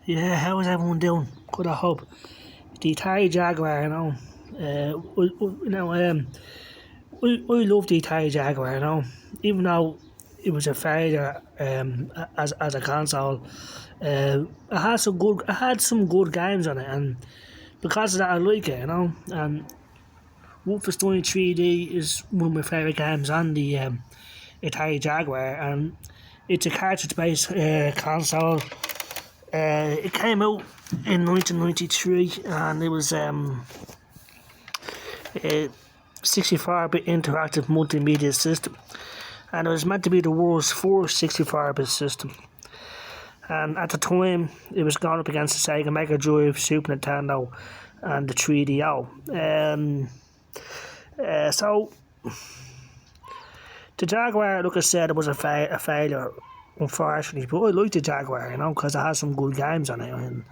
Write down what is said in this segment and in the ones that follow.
Yeah, how is everyone doing? Good, I hope. The Atari Jaguar, I love the Atari Jaguar, even though it was a failure as a console. It had some good games on it, and because of that, I like it, And Wolfenstein 3D is one of my favourite games on the Atari Jaguar, and it's a cartridge-based console. It came out in 1993, and it was a 64-bit interactive multimedia system, and it was meant to be the world's first 64-bit system. And at the time, it was going up against the Sega Mega Drive, Super Nintendo, and the 3DO. So the Jaguar, like I said, it was a failure, unfortunately. But I like the Jaguar, because it has some good games on it. And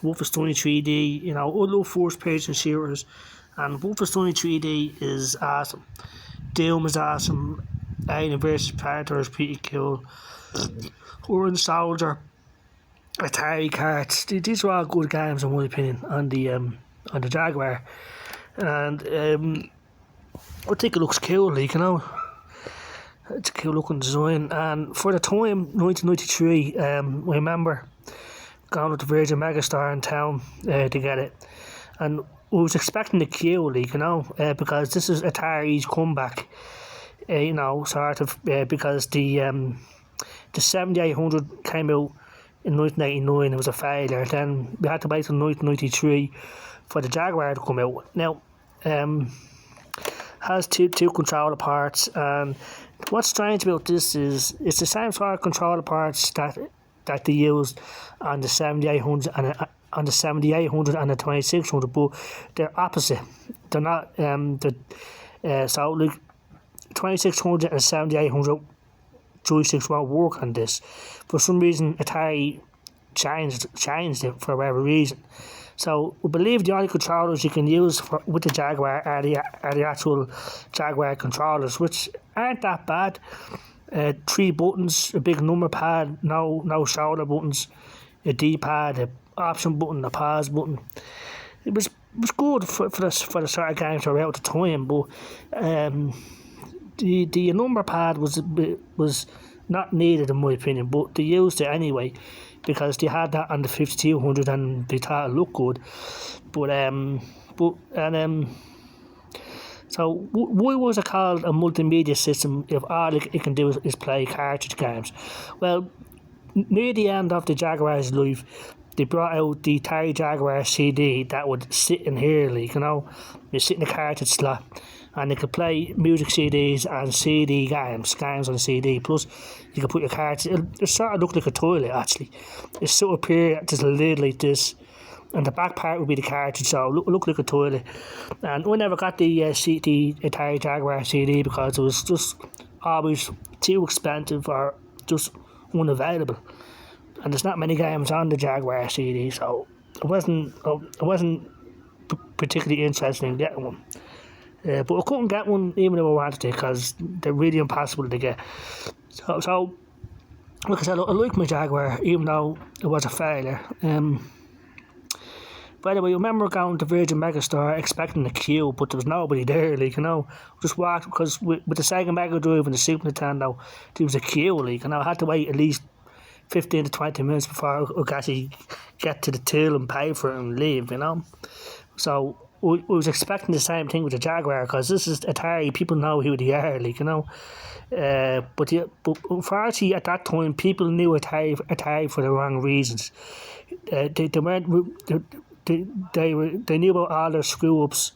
Wolfenstein 3D, I love first-person shooters, and Wolfenstein 3D is awesome. Doom is awesome. Alien vs Predator is pretty cool. Iron Soldier, Atari Carts. These are all good games, in my opinion, on the Jaguar. And I think it looks cool, It's a cool looking design. And for the time, 1993, I remember going to the Virgin Megastore in town to get it. And I was expecting the queue, because this is Atari's comeback, because the 7800 came out in 1989. It was a failure. Then we had to wait till 1993 for the Jaguar to come out. Now, has two controller parts, and what's strange about this is it's the same sort of controller parts that they used on the 7800 and on the 7800 and the 2600, but they're opposite. They're not. So like 2600 and 7800 joysticks won't work on this. For some reason, Atari changed it for whatever reason. So I believe the only controllers you can use with the Jaguar are the actual Jaguar controllers, which aren't that bad. 3 buttons, a big number pad, no shoulder buttons, a D-pad, a option button, a pause button. It was good for the sort of games that were out at the time, but the number pad was not needed, in my opinion, but they used it anyway because they had that on the 5200 and they thought it looked good. So why was it called a multimedia system if all it can do is play cartridge games? Well, near the end of the Jaguar's life, they brought out the Atari Jaguar CD that would sit in here, you sit in the cartridge slot, and they could play music CDs and CD games on CD. Plus, you could put your cartridge. It sort of looked like a toilet, actually. It's sort of appear just a lid like this, and the back part would be the cartridge, so it looked like a toilet. And I never got the Atari Jaguar CD because it was just always too expensive or just unavailable. And there's not many games on the Jaguar CD, so I wasn't particularly interested in getting one. But I couldn't get one even if I wanted to because they're really impossible to get. So like I said, I like my Jaguar even though it was a failure. By the way, I remember going to Virgin Megastore expecting a queue, but there was nobody there, Just walked, because with the Sega Mega Drive and the Super Nintendo, there was a queue, I had to wait at least 15 to 20 minutes before I could actually get to the till and pay for it and leave, So I was expecting the same thing with the Jaguar, because this is Atari, people know who they are, But unfortunately at that time, people knew Atari for the wrong reasons. They knew about all their screw ups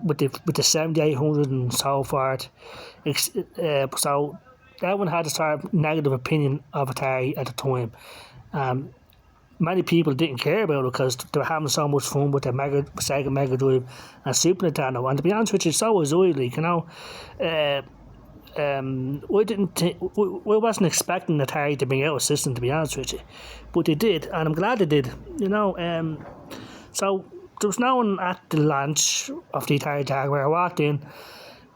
with the 7800 and so forth. So everyone had a sort of negative opinion of Atari at the time. Many people didn't care about it because they were having so much fun with the Sega Mega Drive and Super Nintendo. And to be honest with you, so was I. I wasn't expecting Atari to bring out a system, to be honest with you, but they did, and I'm glad they did. So there was no one at the launch of the Atari Jaguar. I walked in,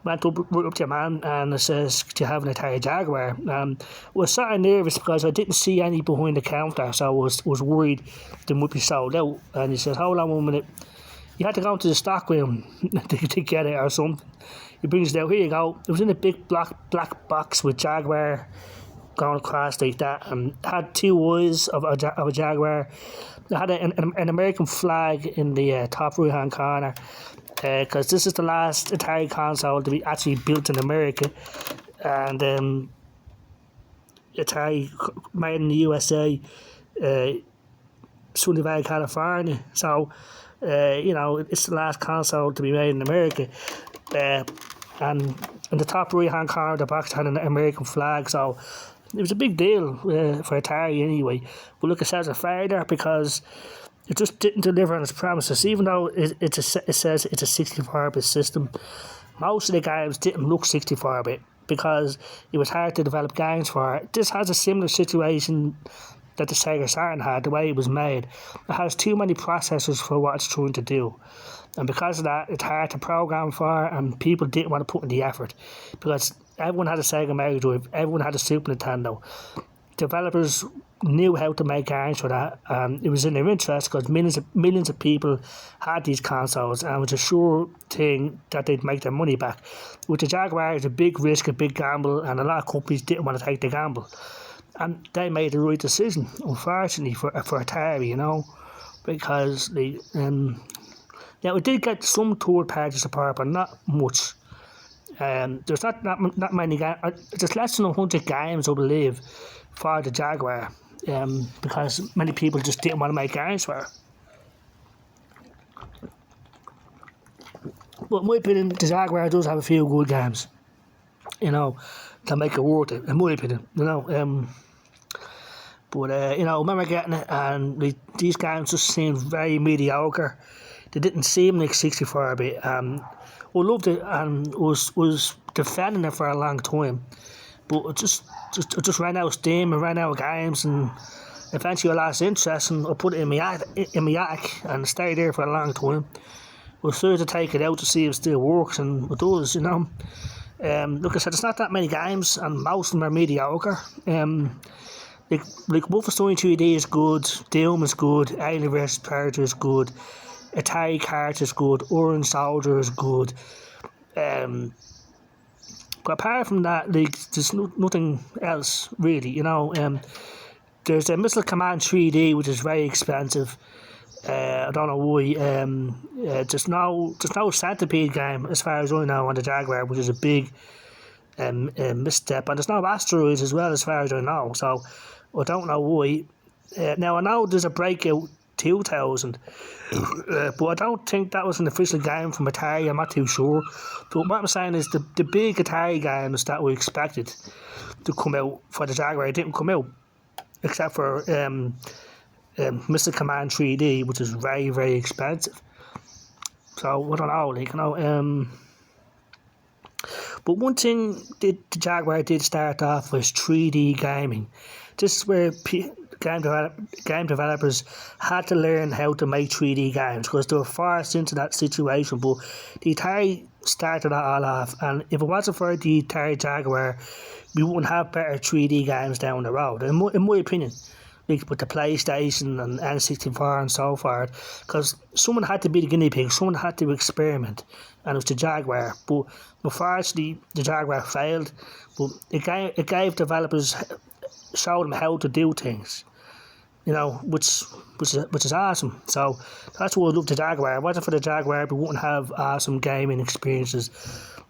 went up to your man and I says, "Do you have an Atari Jaguar?" I was sort of nervous because I didn't see any behind the counter, so I was worried they might be sold out. And he says, "Hold on 1 minute." You had to go into the stock room to get it or something. He brings it out. Here you go. It was in a big black box with Jaguar going across like that, and had two eyes of a Jaguar. It had an American flag in the top right hand corner, because this is the last Atari console to be actually built in America, and Atari made in the USA, Sunny Valley, California. So, it's the last console to be made in America. And in the top right hand corner of the box had an American flag, so it was a big deal for Atari anyway. But look, it says a failure because it just didn't deliver on its promises. Even though it says it's a 64-bit system, most of the games didn't look 64-bit because it was hard to develop games for it. This has a similar situation that the Sega Saturn had, the way it was made. It has too many processors for what it's trying to do. And because of that, it's hard to program for, and people didn't want to put in the effort because everyone had a Sega Mega Drive, everyone had a Super Nintendo. Developers knew how to make games for that, and it was in their interest because millions of people had these consoles, and it was a sure thing that they'd make their money back. With the Jaguar, it's a big risk, a big gamble, and a lot of companies didn't want to take the gamble. And they made the right decision, unfortunately, for Atari, because they... Now, it did get some third-party support, but not much. There's not many games. There's less than 100 games, I believe, for the Jaguar, because many people just didn't want to make games for it. But in my opinion, the Jaguar does have a few good games, to make it worth it, in my opinion, But, I remember getting it, and these games just seemed very mediocre. They didn't seem like 64-bit. I loved it and was defending it for a long time. But it just ran out of steam and ran out of games, and eventually I lost interest, and I put it in my attic and stayed there for a long time. I was trying to take it out to see if it still works, and it does, Like I said, there's not that many games, and most of them are mediocre. Like Wolfenstein 3D is good, Doom is good, Alien vs Predator is good, Atari Cards is good, Orange Soldier is good. But apart from that, there's nothing else really, There's a Missile Command 3D, which is very expensive. I don't know why. There's no Centipede game, as far as I know, on the Jaguar, which is a big misstep. And there's no Asteroids as well, as far as I know. So I don't know why. Now I know there's a Breakout 2000, but I don't think that was an official game from Atari. I'm not too sure. But what I'm saying is the big Atari games that we expected to come out for the Jaguar didn't come out, except for Missile Command 3D, which is very, very expensive. So I don't know, but one thing the Jaguar did start off was 3D gaming. This is where game developers had to learn how to make 3D games because they were forced into that situation. But the Atari started that all off, and if it wasn't for the Atari Jaguar, we wouldn't have better 3D games down the road, in my opinion. Like with the PlayStation and N64 and so forth, because someone had to be the guinea pig, someone had to experiment, and it was the Jaguar. But unfortunately, the Jaguar failed. But it gave developers, showed them how to do things, which is awesome. So that's why I love the Jaguar. If it wasn't for the Jaguar, we wouldn't have awesome gaming experiences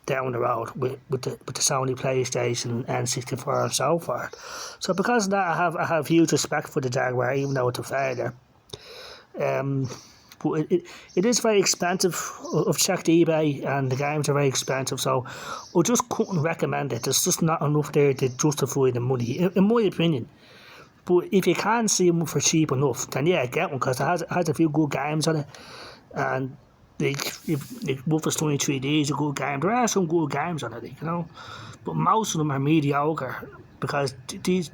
down the road with the Sony PlayStation and N64 and so forth. So because of that, I have huge respect for the Jaguar, even though it's a failure. But it is very expensive. I've checked eBay, and the games are very expensive, so I just couldn't recommend it. There's just not enough there to justify the money, in my opinion. But if you can see them for cheap enough, then yeah, get one, because it has a few good games on it. And like Wolfenstein 3D is a good game. There are some good games on it, but most of them are mediocre because these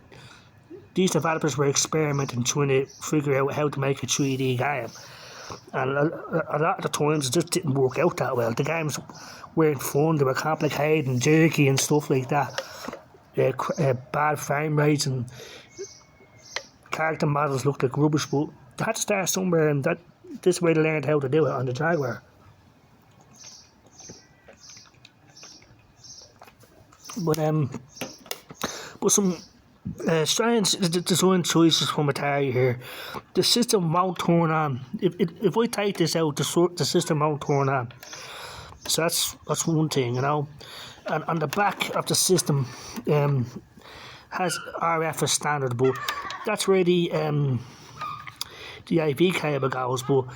developers were experimenting, trying to figure out how to make a 3D game. and a lot of the times it just didn't work out that well. The games weren't fun, they were complicated and jerky and stuff like that. Bad frame rates and character models looked like rubbish, but they had to start somewhere, and this is where they learned how to do it on the Jaguar. But some strange design choices from Atari here. The system won't turn on. If I take this out, the system won't turn on. So that's one thing, you know. And on the back of the system has RF as standard, but that's where the AV cable goes. But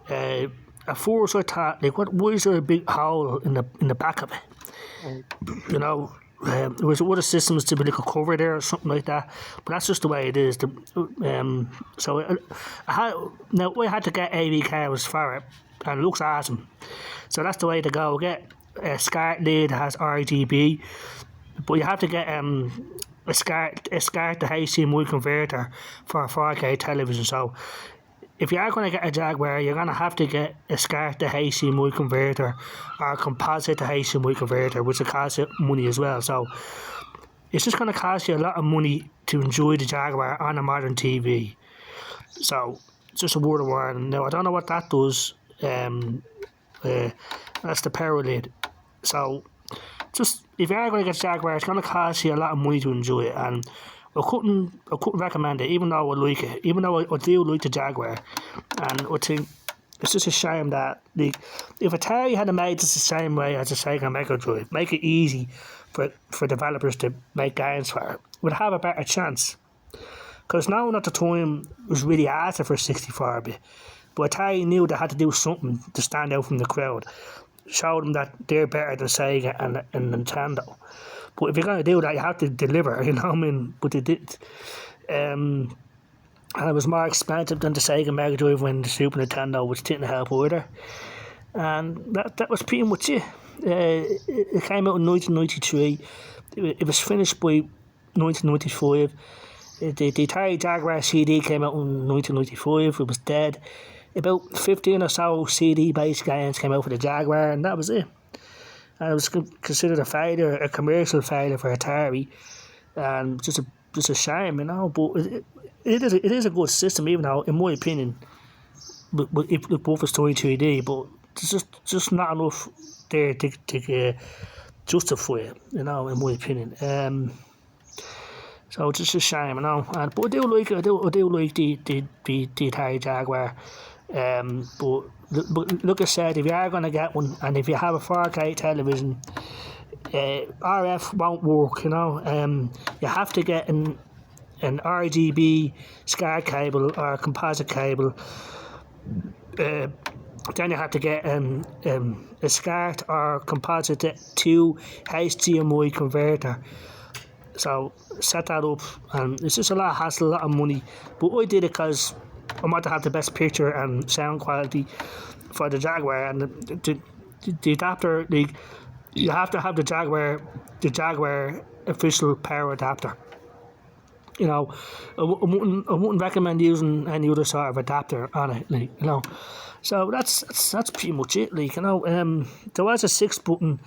at first I thought, like, why is there a big hole in the back of it? You know. There was other systems to be like a cover there or something like that, but that's just the way it is. So I had to get AV cables for it, and it looks awesome. So that's the way to go. Get a SCART lead that has RGB, but you have to get a SCART to HDMI converter for a 4K television. So if you are going to get a Jaguar, you're going to have to get a SCART to HDMI converter or a composite to HDMI converter, which will cost you money as well. So it's just going to cost you a lot of money to enjoy the Jaguar on a modern TV. So it's just a word of warning. Now, I don't know what that does. That's the power lid. So just if you are going to get a Jaguar, it's going to cost you a lot of money to enjoy it, and I couldn't recommend it, even though I like it, even though I do like the Jaguar. And I think it's just a shame that, like, if Atari had made this the same way as the Sega Mega Drive, make it easy for developers to make games for it, would have a better chance. Because now at the time was really hard for 64-bit, but Atari knew they had to do something to stand out from the crowd, show them that they're better than Sega and Nintendo. But if you're going to do that, you have to deliver, you know what I mean? But they did. And it was more expensive than the Sega Mega Drive when the Super Nintendo, which didn't help either. And that was pretty much it. It came out in 1993. It was finished by 1995. The Atari Jaguar CD came out in 1995. It was dead. About 15 or so CD-based games came out for the Jaguar, and that was it. And it was considered a failure, a commercial failure for Atari, and just a shame, you know. But it is a good system, even though, in my opinion, but it both is 3D, but there's just not enough there to justify it, you know, in my opinion. So it's just a shame, you know. But I do like it. I do like the Atari Jaguar. But like I said, if you are going to get one, and if you have a 4K television, RF won't work, you know. You have to get an RGB SCART cable or a composite cable. Then you have to get a SCART or composite to HDMI converter. So set that up, and it's just a lot of hassle, a lot of money. But I did it because I want to have the best picture and sound quality for the Jaguar, and the adapter, like, you have to have the Jaguar official power adapter. You know, I wouldn't recommend using any other sort of adapter on it, like, you know. So that's pretty much it, like, you know. There was a 6-button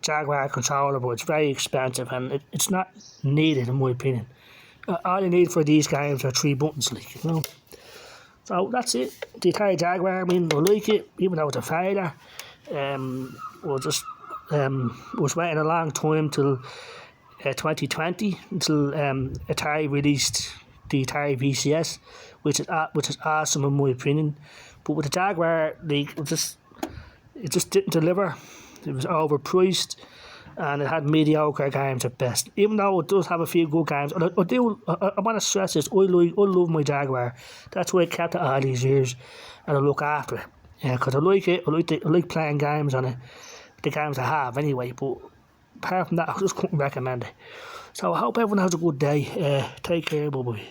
Jaguar controller, but it's very expensive, and it's not needed, in my opinion. All you need for these games are 3 buttons, like, you know. So that's it. The Atari Jaguar, I mean, I like it, even though it's a failure. Was waiting a long time till 2020 until Atari released the Atari VCS, which is awesome in my opinion. But with the Jaguar, like, it just didn't deliver. It was overpriced, and it had mediocre games at best. Even though it does have a few good games, and I want to stress this: I love my Jaguar. That's why I kept it all these years, and I look after it. Yeah, because I like it. I like playing games on it. The games I have anyway. But apart from that, I just couldn't recommend it. So I hope everyone has a good day. Take care, bye bye.